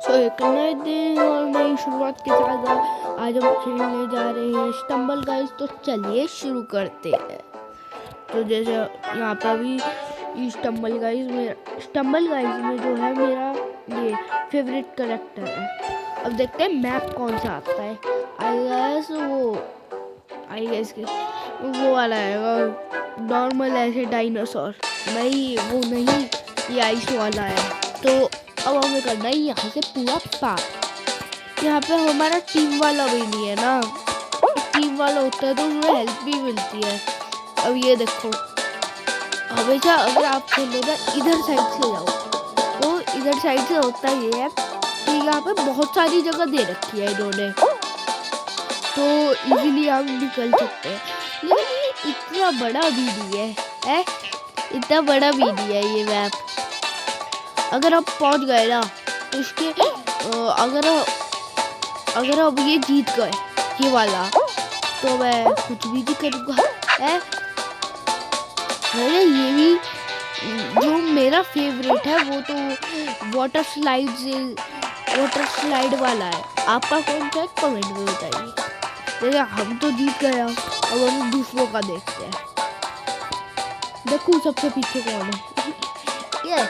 तो एक नए दिन और नई शुरुआत के साथ आज हम खेलने जा रहे हैं स्टम्बल गाइस। तो चलिए शुरू करते हैं। तो जैसे यहाँ पर अभी स्टम्बल गाइस में जो है मेरा ये फेवरेट कैरेक्टर है। अब देखते हैं मैप कौन सा आता है। आई गेस वो वाला है नॉर्मल ऐसे डायनासोर, नहीं वो नहीं, ये आइस वाला है। तो अब हमें करना है यहाँ से पूरा पार। यहाँ पे हमारा टीम वाला भी नहीं है ना, टीम वाला होता है तो उसमें हेल्प भी मिलती है। अब ये देखो, हमेशा अगर आप खेलो ना इधर साइड से जाओ, तो इधर साइड से होता ये है कि यहाँ पे बहुत सारी जगह दे रखी है इन्होंने, तो इजीली हम निकल सकते हैं। लेकिन ये इतना बड़ा भी नहीं है, इतना बड़ा भी नहीं है ये मैप। अगर आप पहुंच गए ना तो इसके अगर अब ये जीत गए ये वाला, तो मैं कुछ भी नहीं करूँगा। मैंने ये भी जो मेरा फेवरेट है वो तो वाटर स्लाइड वाला है। आपका कौन सा है कमेंट में बताइए। देखिए हम तो जीत गए, अब हम दूसरों का देखते हैं। देखो सबसे पीछे कौन है।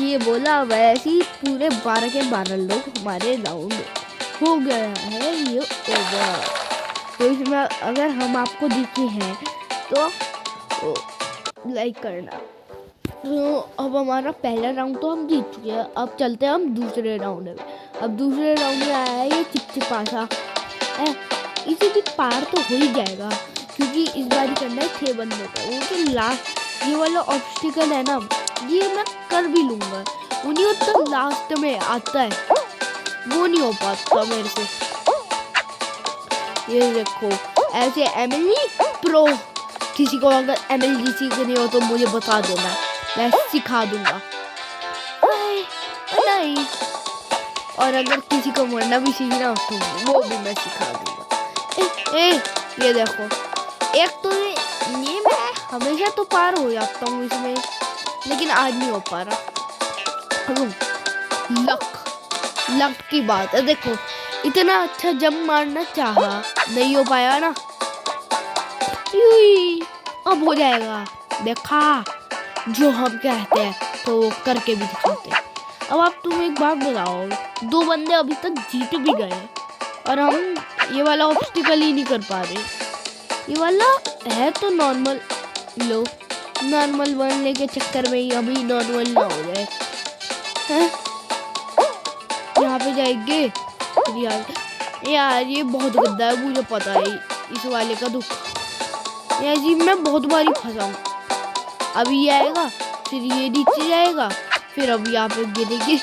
ये बोला वैसे ही पूरे 12 के 12 लोग हमारे राउंड हो गया है ये ओवर। तो इसमें अगर हम आपको दिखे हैं तो लाइक करना। तो अब हमारा पहला राउंड तो हम जीत चुके हैं। अब चलते हैं हम दूसरे राउंड में। अब दूसरे राउंड में आया है ये चिपचिपासा है, इसे भी पार तो हो ही जाएगा क्योंकि इस बार ही करना है 6 बंदों का। वो तो लास्ट ये वाला ऑब्स्टिकल है ना, ये मैं कर भी लूँगा, उन्हीं तो लास्ट में आता है, वो नहीं हो पाता मेरे से। ये देखो ऐसे एमएलजी प्रो, किसी को अगर एमएलजी सीखनी हो तो मुझे बता देना, मैं सिखा दूंगा। नहीं, और अगर किसी को मरना भी सीखना हो तो वो भी मैं सिखा दूंगा। ये देखो, एक तो ये मैं हमेशा तो पार हो जाता हूँ इसमें, लेकिन आज नहीं हो पा रहा। लक की बात है। देखो इतना अच्छा जंप मारना चाहा, नहीं हो पाया ना, अब हो जाएगा। देखा जो हम कहते हैं तो वो करके भी दिखाते हैं। अब आप तुम एक बात बताओ, 2 बंदे अभी तक जीत भी गए और हम ये वाला ऑब्स्टिकल ही नहीं कर पा रहे। ये वाला है तो नॉर्मल, लो नॉर्मल बनने के चक्कर में ही अभी नॉर्मल ना हो जाए। यहाँ पे जाएंगे यार ये बहुत गंदा है, मुझे पता है इस वाले का दुख। यार जी मैं बहुत बारी फंसा हूँ। अभी ये आएगा, फिर ये नीचे जाएगा, फिर अब यहाँ पे गिरेंगे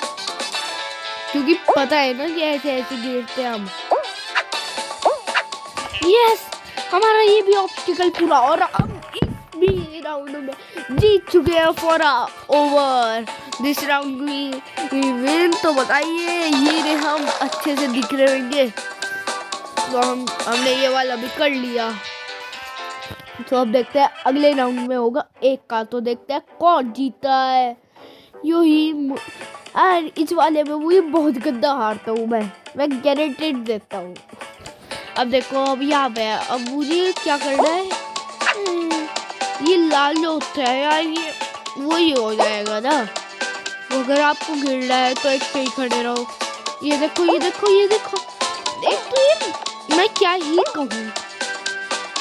क्योंकि पता है ना कि ऐसे ऐसे गिरते हैं हम। यस, हमारा ये भी ऑब्स्टिकल पूरा, और अब इस भी राउंड में जीत चुके हैं फॉर ओवर दिस राउंड में विन। तो बताइए ये हम अच्छे से दिख रहे होंगे। तो हमने ये वाला भी कर लिया। तो अब देखते हैं अगले राउंड में होगा 1 का, तो देखते हैं कौन जीता है। यूं ही और इस वाले में मुझे बहुत गंदा हारता हूँ मैं गारंटेड देता हूँ। अब देखो अब यहाँ पे है, अब मुझे क्या करना है, ये लाल जो होता है यार ये वही हो जाएगा ना। तो अगर आपको गिरना है तो एक पे ही खड़े रहो। ये देखो मैं क्या ही कहूँ,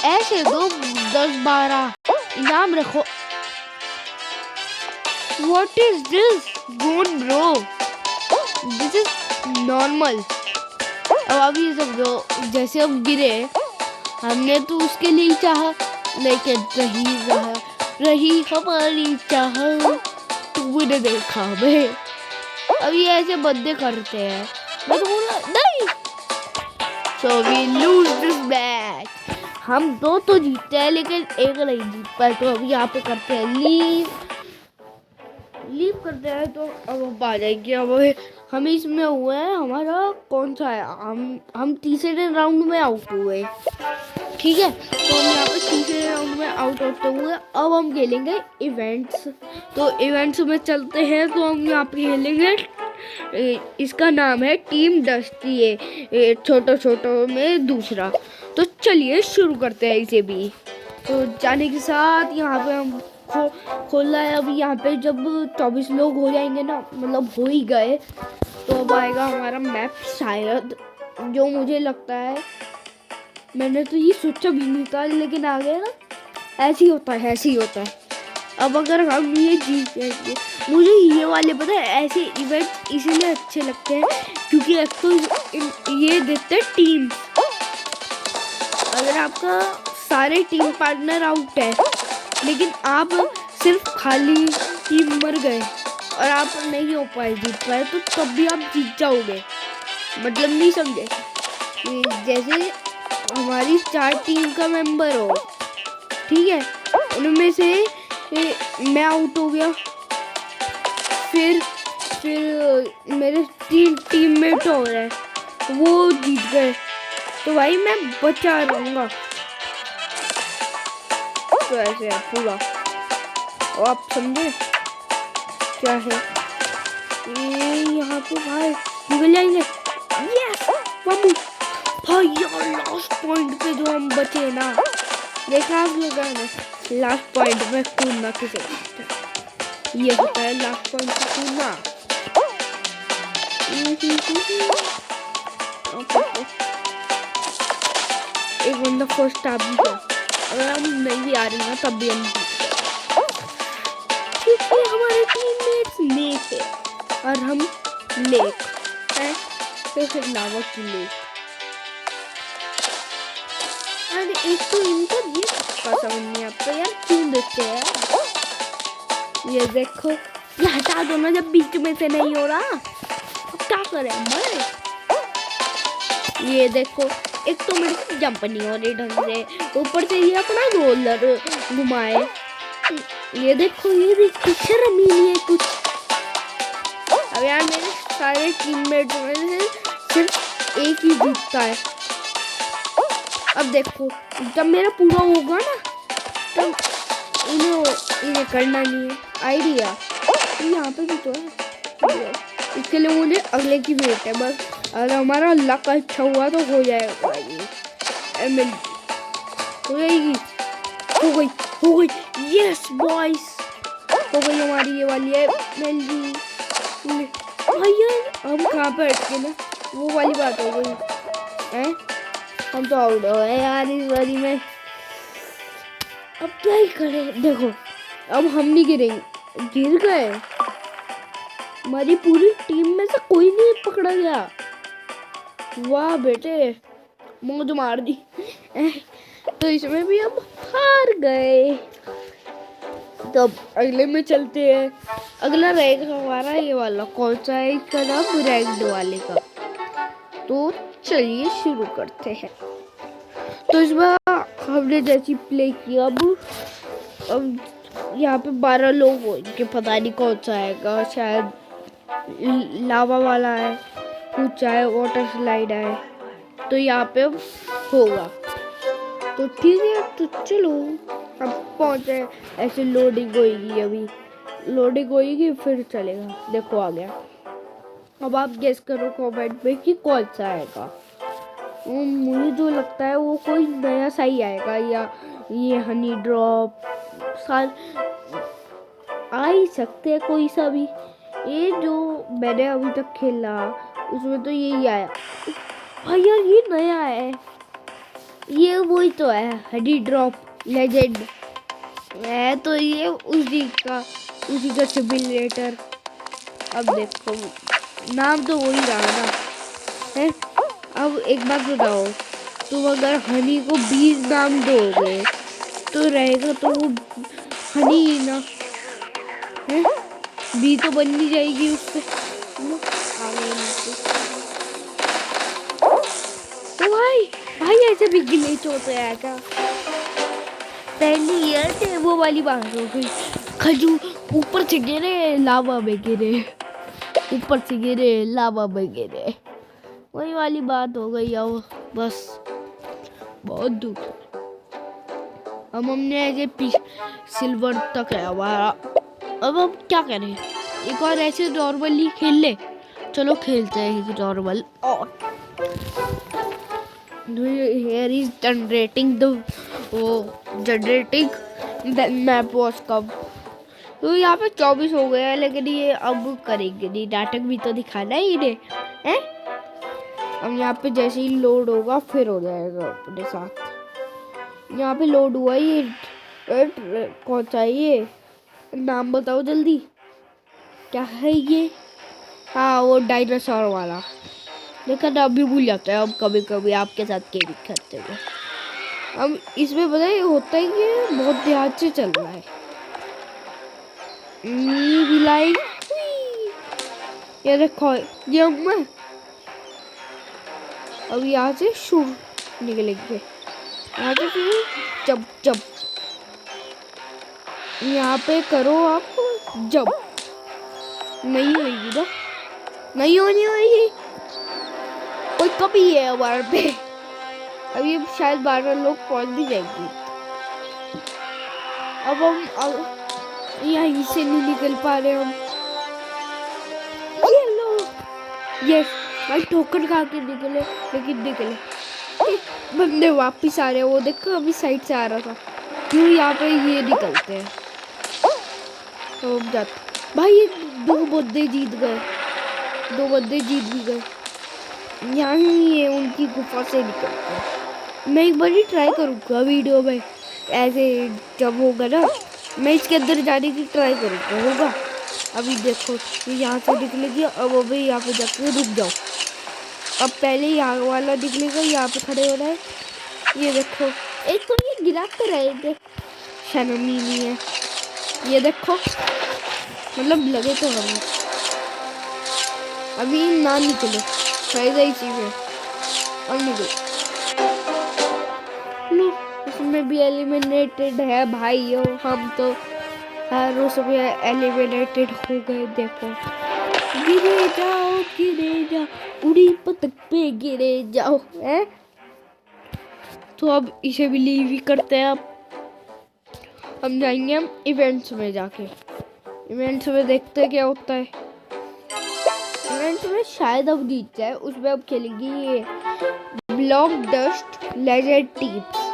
ऐसे दो 10-12 इनाम रखो। What is this? Gone bro. This is normal. अब अभी समझो जैसे हम गिरे, हमने तो उसके लिए चाहा, लेकिन रही हमारी चाह, तुमने देखा हमें। अब ये ऐसे बंदे करते हैं, मैं तो बोला नहीं। So we lose this match. हम 2 तो जीतते हैं लेकिन 1 नहीं जीत पाए। तो अब यहाँ पे करते हैं लीव स्किप करते हैं तो अब आ जाएगी। अब हम इसमें हुए हैं, हमारा कौन सा है, हम तीसरे राउंड में आउट हुए। ठीक है, तो हम यहाँ पे तीसरे राउंड में आउट होते हुए अब हम खेलेंगे इवेंट्स। तो इवेंट्स में चलते हैं, तो हम यहाँ पे खेलेंगे, इसका नाम है टीम डस्टी, ये छोटो छोटो में दूसरा। तो चलिए शुरू करते हैं इसे भी। तो जाने के साथ यहाँ पे हम खोला है। अभी यहाँ पे जब 24 लोग हो जाएंगे ना, मतलब हो ही गए, तो अब आएगा हमारा मैप शायद, जो मुझे लगता है, मैंने तो ये सोचा भी नहीं था, लेकिन आ गया ना, ऐसे ही होता है, ऐसे ही होता है। अब अगर हम ये जीत जाएंगे, मुझे ये वाले पता है ऐसे इवेंट इसीलिए अच्छे लगते हैं क्योंकि एक तो ये देते हैं टीम। अगर आपका सारे टीम पार्टनर आउट है लेकिन आप सिर्फ खाली टीम मर गए और आप नहीं हो पाए, जीत पाए, तो तब भी आप जीत जाओगे। मतलब नहीं समझे, जैसे हमारी 4 टीम का मेंबर हो, ठीक है, उनमें से मैं आउट हो गया, फिर मेरे 3 टीममेट हो रहे हैं, वो जीत गए, तो भाई मैं बचा रहूँगा। तो ऐसे है पूरा, और आप समझे क्या है ये, यहाँ पे भाई निकल जाएंगे। यस बाबू भाई, यार लास्ट पॉइंट पे जो हम बचे ना, देखा आप लोगों ने, लास्ट पॉइंट पे कूदना किसे कहते हैं, ये होता है लास्ट पॉइंट पे कूदना। एक बंदा फर्स्ट आ भी गया, अगर हम नहीं भी आ रहे ना तब भी हम क्योंकि हमारे टीममेट्स नेक है और हम लेक हैं, तो फिर लावा की लेक। अरे एक तो इनका ये समझ नहीं आता यार, क्यों देते हैं। ये देखो, ये हटा दो ना जब बीच में से नहीं हो रहा, अब क्या करें हमारे। ये देखो, एक तो मेरे को जंप नहीं हो रही ढंग से, ऊपर से ये अपना रोलर घुमाए। ये देखो शर्म ही नहीं है कुछ। अब यार मेरे सारे टीममेट में से सिर्फ एक ही जीतता है। अब देखो, जब मेरा पूरा होगा ना, तब इन्हें करना नहीं है आइडिया। यहाँ पे भी तो है, इसके लिए मुझे अगले की वेट है बस। अगर हमारा लक अच्छा हुआ तो हो जाएगा, ये हो जाएगी, हो गई, यस बॉयस, हो गई हमारी ये वाली है मेलजी। भैया हम कहाँ पे अटके ना, वो वाली बात हो गई है, हम तो आउट हो गए यार इस बारी में। अब क्या ही करें, देखो अब हम नहीं गिरेंगे, गिर गए, हमारी पूरी टीम में से कोई नहीं पकड़ा गया। वाह बेटे, मौज मार दी। तो इसमें भी अब हार गए। तो अब अगले में चलते हैं। अगला रहेगा हमारा ये वाला, कौन सा है इसका नाम, रैंक्ड वाले का। तो चलिए शुरू करते हैं। तो इस बार हमने जैसी प्ले किया, अब यहाँ पे 12 लोग होंगे, पता नहीं कौन सा आएगा, शायद लावा वाला है, कुछ आए वाटर स्लाइड आए, तो यहाँ पे होगा। तो ठीक है, तो चलो अब पहुँचे। ऐसे लोडिंग होएगी, अभी लोडिंग होएगी फिर चलेगा। देखो आ गया। अब आप गेस करो कमेंट में कि कौन सा आएगा। मुझे जो लगता है वो कोई नया सा ही आएगा, या ये हनी ड्रॉप साल आ ही सकते हैं, कोई सा भी। ये जो मैंने अभी तक खेला उसमें तो यही आया। भाई यार ये नया है, ये वही तो है, हनी ड्रॉप लेजेंड है, तो ये उसी का सिमुलेटर। अब देखो नाम तो वही रहा ना है। अब एक बात बताओ, तुम अगर हनी को 20 नाम दोगे तो रहेगा तो वो हनी ही ना है, बी तो बन नहीं जाएगी उससे। तो भाई ऐसे भी ग्लिच होते हैं क्या? पहली ईयर से वो वाली बात हो गई, खजूर ऊपर से गिरे लावा में गिरे, ऊपर से गिरे लावा में गिरे, वही वाली बात हो गई। अब बस बहुत दुख है। अब हमने ऐसे सिल्वर तक है हमारा। अब हम क्या करें, एक और ऐसे नॉर्मली खेल ले। चलो खेलते हैं नॉर्मल। और here is generating the generating then map was कब। तो यहाँ पे 24 हो गया है, लेकिन ये अब करेंगे नहीं, नाटक भी तो दिखाना ही इन्हें है। अब यहाँ पे जैसे ही लोड होगा फिर हो जाएगा अपने साथ। यहाँ पे लोड हुआ, ये कौन सा है, ये नाम बताओ जल्दी, क्या है ये? हाँ वो डायनासोर वाला, लेकिन अभी भूल जाता है। अब कभी कभी आपके साथ गेम खेलते हुए अब इसमें पता है होता है कि बहुत ध्यान से चल रहा है। ये देखो ये मैं अब यहाँ से शुरू निकलेंगे, यहाँ से फिर जब जब यहाँ पे करो आप जब नहीं होगी ना, नहीं होनी होगी, कोई कमी है हमारे पे। अभी शायद 12 लोग पहुंच भी जाएंगे। अब हम यहीं से नहीं निकल पा रहे हम। ये लो, यस भाई ठोकर खा के निकले, लेकिन निकले। बंदे वापिस आ रहे हैं, वो देखो अभी साइड से आ रहा था, क्यों यहाँ पे ये निकलते हैं। तो जाते भाई, ये 2 बंदे जीत गए, 2 बंदे जीत भी गए। यहाँ ये उनकी गुफा से निकलते हैं। मैं एक बार ही ट्राई करूँगा वीडियो में, ऐसे जब होगा ना मैं इसके अंदर जाने की ट्राई करूँगा, होगा। अभी देखो यहाँ से निकलेगी, अब अभी यहाँ पे जाकर रुक जाओ। अब पहले यहाँ वाला निकलेगा, यहाँ पे खड़े हो रहा है, ये देखो। एक तो ये गिराते रहेंगे, शर्म ही नहीं है। ये देखो मतलब लगे तो हमें अभी ना निकले, फायदा इसी में। अब निकले, इसमें भी एलिमिनेटेड है भाई। हम तो हर उसमें एलिमिनेटेड हो गए। देखो गिरे जाओ, उड़ी पतंग पे गिरे जाओ है। तो अब इसे भी लीव ही करते हैं। अब हम जाएंगे हम इवेंट्स में, जाके इवेंट्स में देखते हैं क्या होता है। इवेंट्स में शायद अब जीत जाए, उसमें अब खेलेंगे ये ब्लॉक डस्ट लेजेंड टीम्स।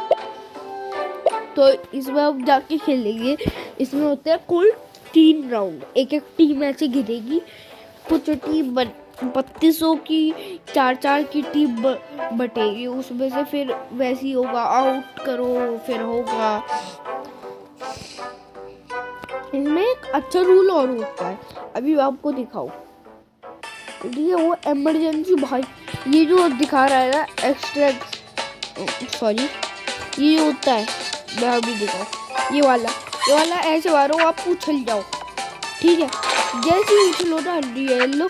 तो इसमें अब जाके खेलेंगे। इसमें होते हैं कुल 3 राउंड, एक एक टीम ऐसे गिरेगी। कुछ टीम 3200 की 4-4 की टीम बटेगी, उसमें से फिर वैसी होगा, आउट करो फिर होगा। इसमें एक अच्छा रूल और होता है, अभी आपको दिखाऊं। ये वो इमरजेंसी भाई, ये जो दिखा रहा है ना एक्स्ट्रा सॉरी, ये होता है, मैं अभी दिखाऊं। ये वाला ऐसे मारो, आप उछल जाओ, ठीक है। जैसे ही उछलो ना ये लो,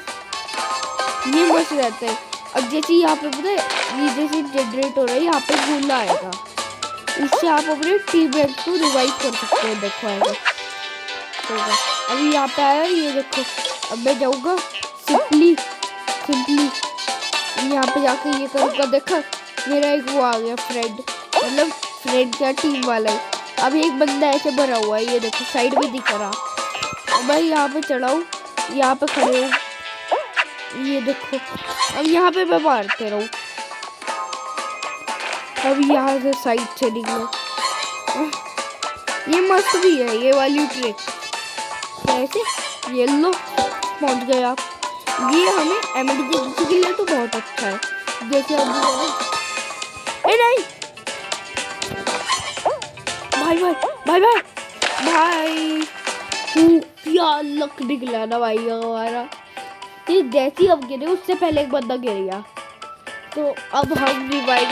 ये मस्त रहता है। अब जैसे यहाँ पे पता है ये जैसे जनरेट हो रहा है, यहाँ पे गोला आएगा, उससे आप अपने टीममेट को रिवाइव कर सकते हो। देखो ऐसा होगा। अभी यहाँ पे आया, ये देखो। अब मैं जाऊँगा सिंपली यहाँ पे जाके ये करूँगा। देखो मेरा एक वो आ गया फ्रेंड, मतलब फ्रेंड क्या टीम वाला है। अब एक बंदा ऐसे भरा हुआ है, ये देखो साइड में दिख रहा। अब मैं यहाँ पे चढ़ाऊँ, यहाँ पे खड़े हूँ, ये देखो। अब यहाँ पे मैं मारते रहूँ। अब यहाँ से साइड से निकलो, ये मस्त भी है ये वाली ट्रिक। ऐसे ये लो पहुँच गए आप। ये हमें इमरजेंसी के लिए तो बहुत अच्छा है। जैसे अब नहीं भाई क्या लक निकला ना भाई हमारा। ये जैसी अब गिरे उससे पहले एक बंदा गिर गया, तो अब हम रिवाइव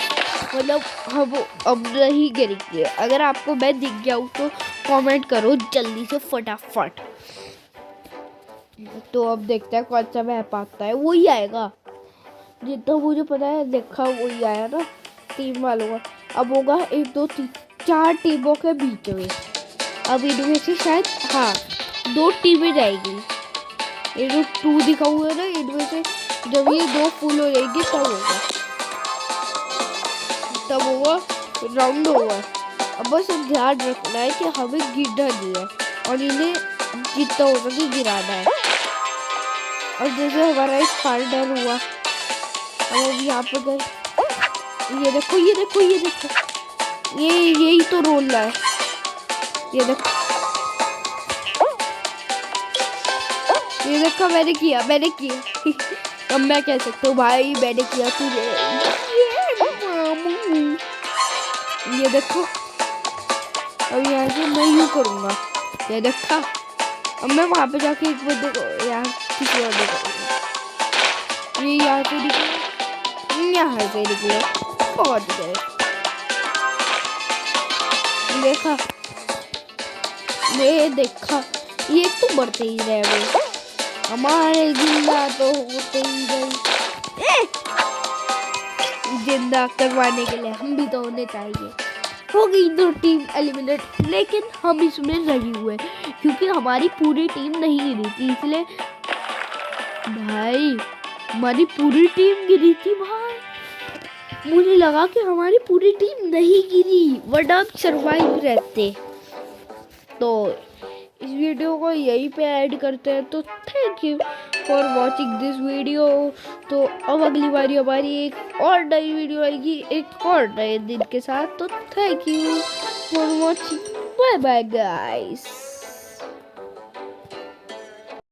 मतलब हम अब नहीं गिरेंगे। अगर आपको मैं दिख गया हूँ तो कमेंट करो जल्दी से फटाफट। तो अब देखते हैं कौन सा मैप आता है, वही आएगा जितना मुझे पता है। देखा वही आया ना टीम वालों का। अब होगा 1 2 3 4 टीमों के बीच में। अब इनमें से शायद हाँ 2 टीमें जाएगी। ये जो 2 दिखा हुआ है ना, इनमें से जब ये 2 फुल हो जाएगी तब होगा राउंड ओवर। अब बस ध्यान रखना है कि हमें गिरना नहीं है और इन्हें जितना हो सके गिराना है। और जैसे हमारा एक पार्टनर हुआ, अब यहाँ पर गए, ये देखो ये देखो ये देखो, ये यही तो रोल है। ये देखो मैंने किया अब मैं कह सकता हूँ भाई मैंने किया, तुझे ये देखो। अब यहाँ से मैं यूँ करूँगा, ये देखा। अब मैं वहाँ पे जाके एक बंदे को यार किसी और करूँगा। ये यहाँ से निकले बहुत गए। देखा ये तो बढ़ते ही रहे वो, हमारे जिंदा तो होते ही गए। जिंदा करवाने के लिए हम भी तो होने चाहिए। हो गई 2 टीम एलिमिनेट, लेकिन हम इसमें नहीं हुए क्योंकि हमारी पूरी टीम नहीं गिरी थी, इसलिए भाई हमारी पूरी टीम गिरी थी भाई। मुझे लगा कि हमारी पूरी टीम नहीं गिरी वरना हम सरवाइव रहते। तो इस वीडियो को यहीं पे ऐड करते हैं। तो thank you for watching this video. तो अब अगली बारी हमारी एक और नई वीडियो आएगी एक और नए दिन के साथ। तो thank you for watching, bye bye guys.